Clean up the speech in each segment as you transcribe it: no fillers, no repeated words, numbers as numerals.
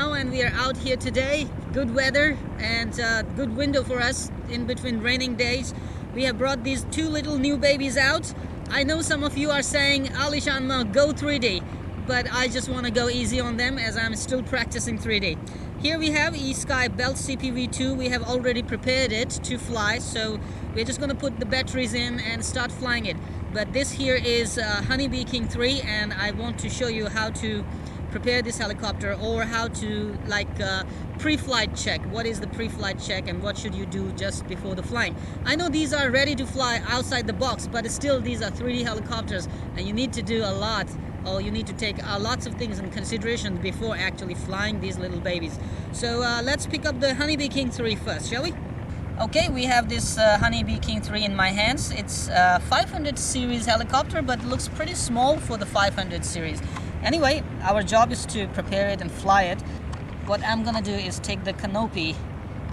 AliShanMao, and we are out here today. Good weather and good window for us in between raining days. We have brought these two little new babies out. I know some of you are saying, AliShanMao, go 3D, but I just want to go easy on them as I'm still practicing 3D. Here we have eSky Belt CPV2. We have already prepared it to fly, so we're just going to put the batteries in and start flying it. But this here is Honeybee King 3, and I want to show you how to prepare this helicopter, or how to pre-flight check. What is the pre-flight check and what should you do just before the flying? I know these are ready to fly outside the box, but still these are 3D helicopters and you need to do a lot, or you need to take lots of things in consideration before actually flying these little babies. So let's pick up the Honeybee King 3 first, shall we? Okay, we have this Honeybee King 3 in my hands. It's a 500 series helicopter, but looks pretty small for the 500 series. Anyway, our job is to prepare it and fly it. What I'm gonna do is take the canopy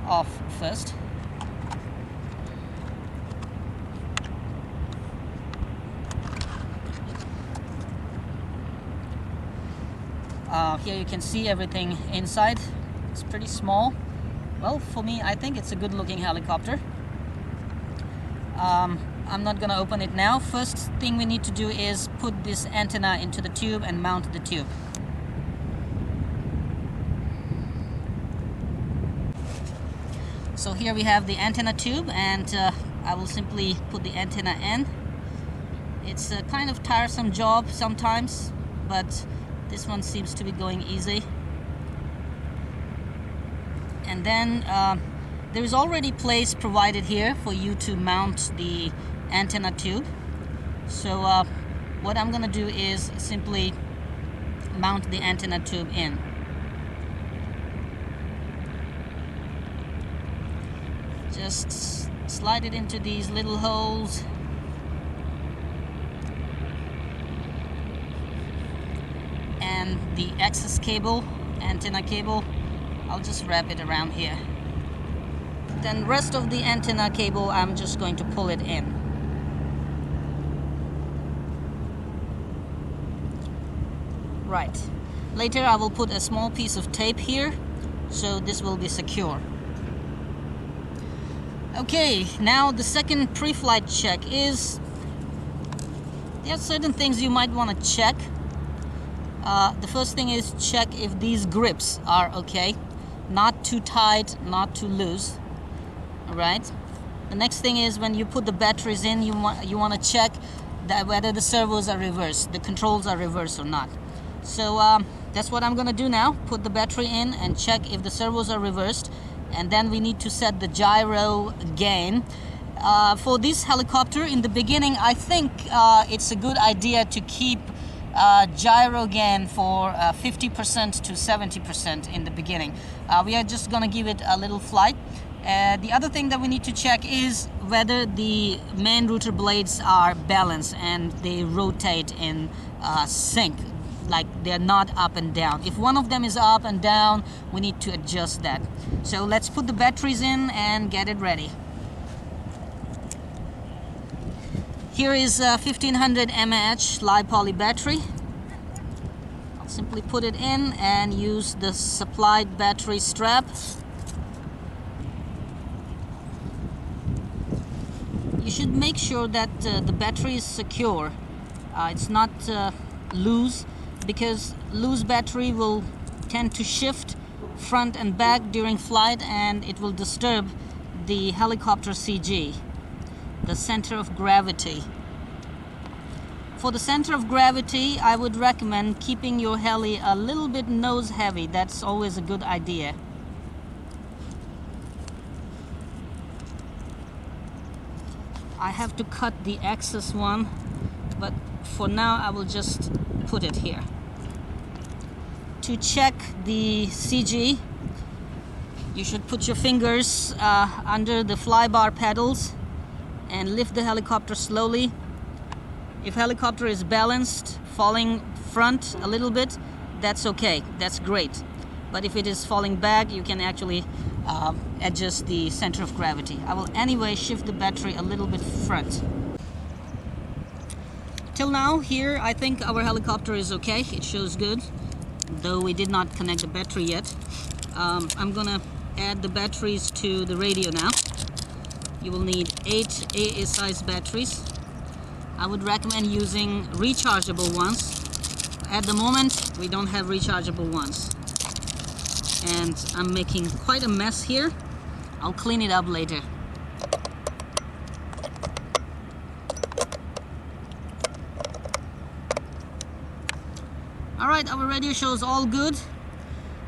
off first. Here you can see everything inside. It's pretty small. Well, for me, I think it's a good looking helicopter. I'm not gonna open it now. First thing we need to do is put this antenna into the tube and mount the tube. So here we have the antenna tube, and I will simply put the antenna in. It's a kind of tiresome job sometimes, but this one seems to be going easy. And then there is already place provided here for you to mount the antenna tube. So what I'm gonna do is simply mount the antenna tube in. Just slide it into these little holes. And the access cable, antenna cable, I'll just wrap it around here. Then rest of the antenna cable, I'm just going to pull it in. Right. Later I will put a small piece of tape here, so this will be secure. Okay, now the second pre-flight check is, there are certain things you might want to check. The first thing is check if these grips are okay. Not too tight, not too loose. Alright. The next thing is, when you put the batteries in, you want to check that whether the servos are reversed, the controls are reversed or not. So that's what I'm gonna do now. Put the battery in and check if the servos are reversed, and then we need to set the gyro gain. For this helicopter, in the beginning, I think it's a good idea to keep gyro gain for 50% to 70% in the beginning. We are just gonna give it a little flight. The other thing that we need to check is whether the main rotor blades are balanced and they rotate in sync, like they're not up and down. If one of them is up and down, we need to adjust that. So let's put the batteries in and get it ready. Here is a 1500 mAh li-poly battery. I'll simply put it in and use the supplied battery strap. You should make sure that the battery is secure. It's not loose, because loose battery will tend to shift front and back during flight, and it will disturb the helicopter CG, the center of gravity. For the center of gravity, I would recommend keeping your heli a little bit nose heavy. That's always a good idea. I have to cut the access one, but for now I will just put it here. To check the CG, you should put your fingers under the flybar pedals and lift the helicopter slowly. If helicopter is balanced, falling front a little bit, that's okay, that's great. But if it is falling back, you can actually adjust the center of gravity. I will anyway shift the battery a little bit front. Till now, here, I think our helicopter is okay, it shows good. though we did not connect the battery yet. I'm gonna add the batteries to the radio now. You will need 8 AA size batteries. I would recommend using rechargeable ones. At the moment, we don't have rechargeable ones. And I'm making quite a mess here. I'll clean it up later. Alright, our radio shows all good.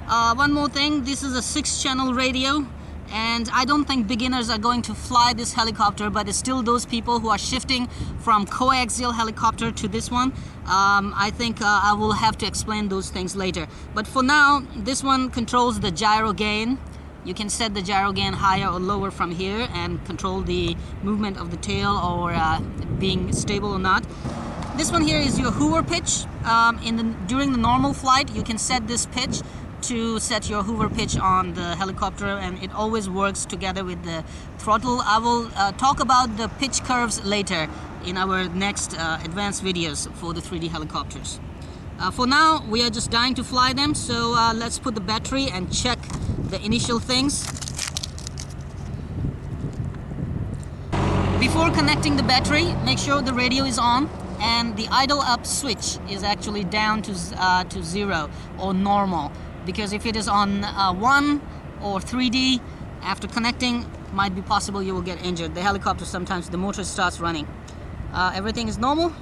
One more thing, this is a 6-channel radio, and I don't think beginners are going to fly this helicopter, but it's still those people who are shifting from coaxial helicopter to this one. I think I will have to explain those things later. But for now, this one controls the gyro gain. You can set the gyro gain higher or lower from here and control the movement of the tail, or being stable or not. This one here is your hover pitch. During the normal flight, you can set this pitch to set your hover pitch on the helicopter, and it always works together with the throttle. I will talk about the pitch curves later in our next advanced videos for the 3D helicopters. For now, we are just dying to fly them, so let's put the battery and check the initial things. Before connecting the battery, make sure the radio is on and the idle up switch is actually down to 0 or normal, because if it is on 1 or 3D, after connecting, might be possible you will get injured. The helicopter, sometimes the motor starts running. Everything is normal.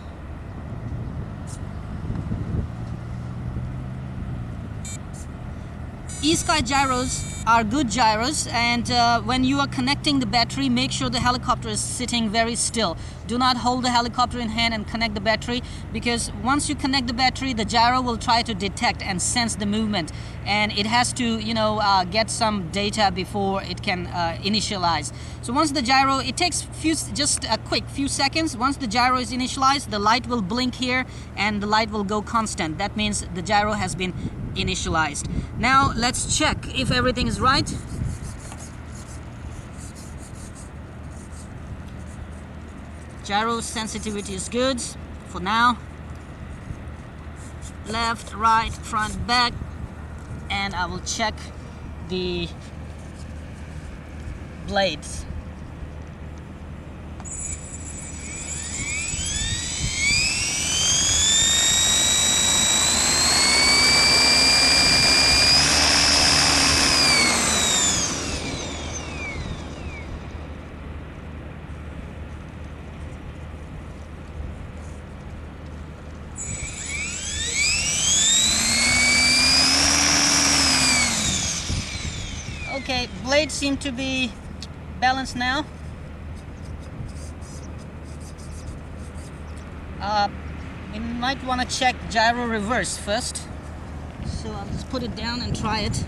E-Sky gyros are good gyros, and when you are connecting the battery, make sure the helicopter is sitting very still. Do not hold the helicopter in hand and connect the battery, because once you connect the battery, the gyro will try to detect and sense the movement, and it has to, get some data before it can initialize. So once the gyro, it takes just a quick few seconds. Once the gyro is initialized, the light will blink here and the light will go constant. That means the gyro has been initialized. Now let's check if everything is right. Gyro sensitivity is good for now. Left, right, front, back, and I will check the blades. Okay, blades seem to be balanced now. We might want to check gyro reverse first. So I'll just put it down and try it.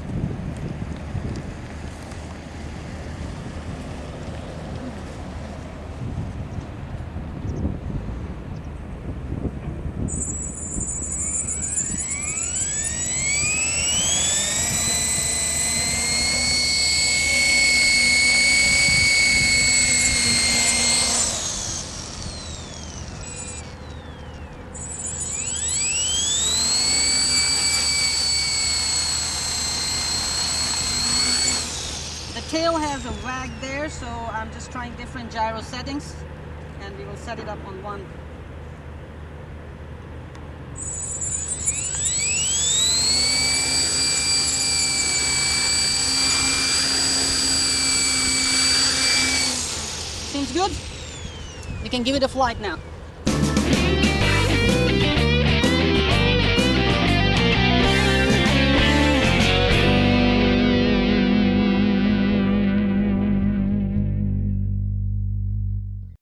Tail has a wag there, so I'm just trying different gyro settings, and we will set it up on one. Seems good. We can give it a flight now.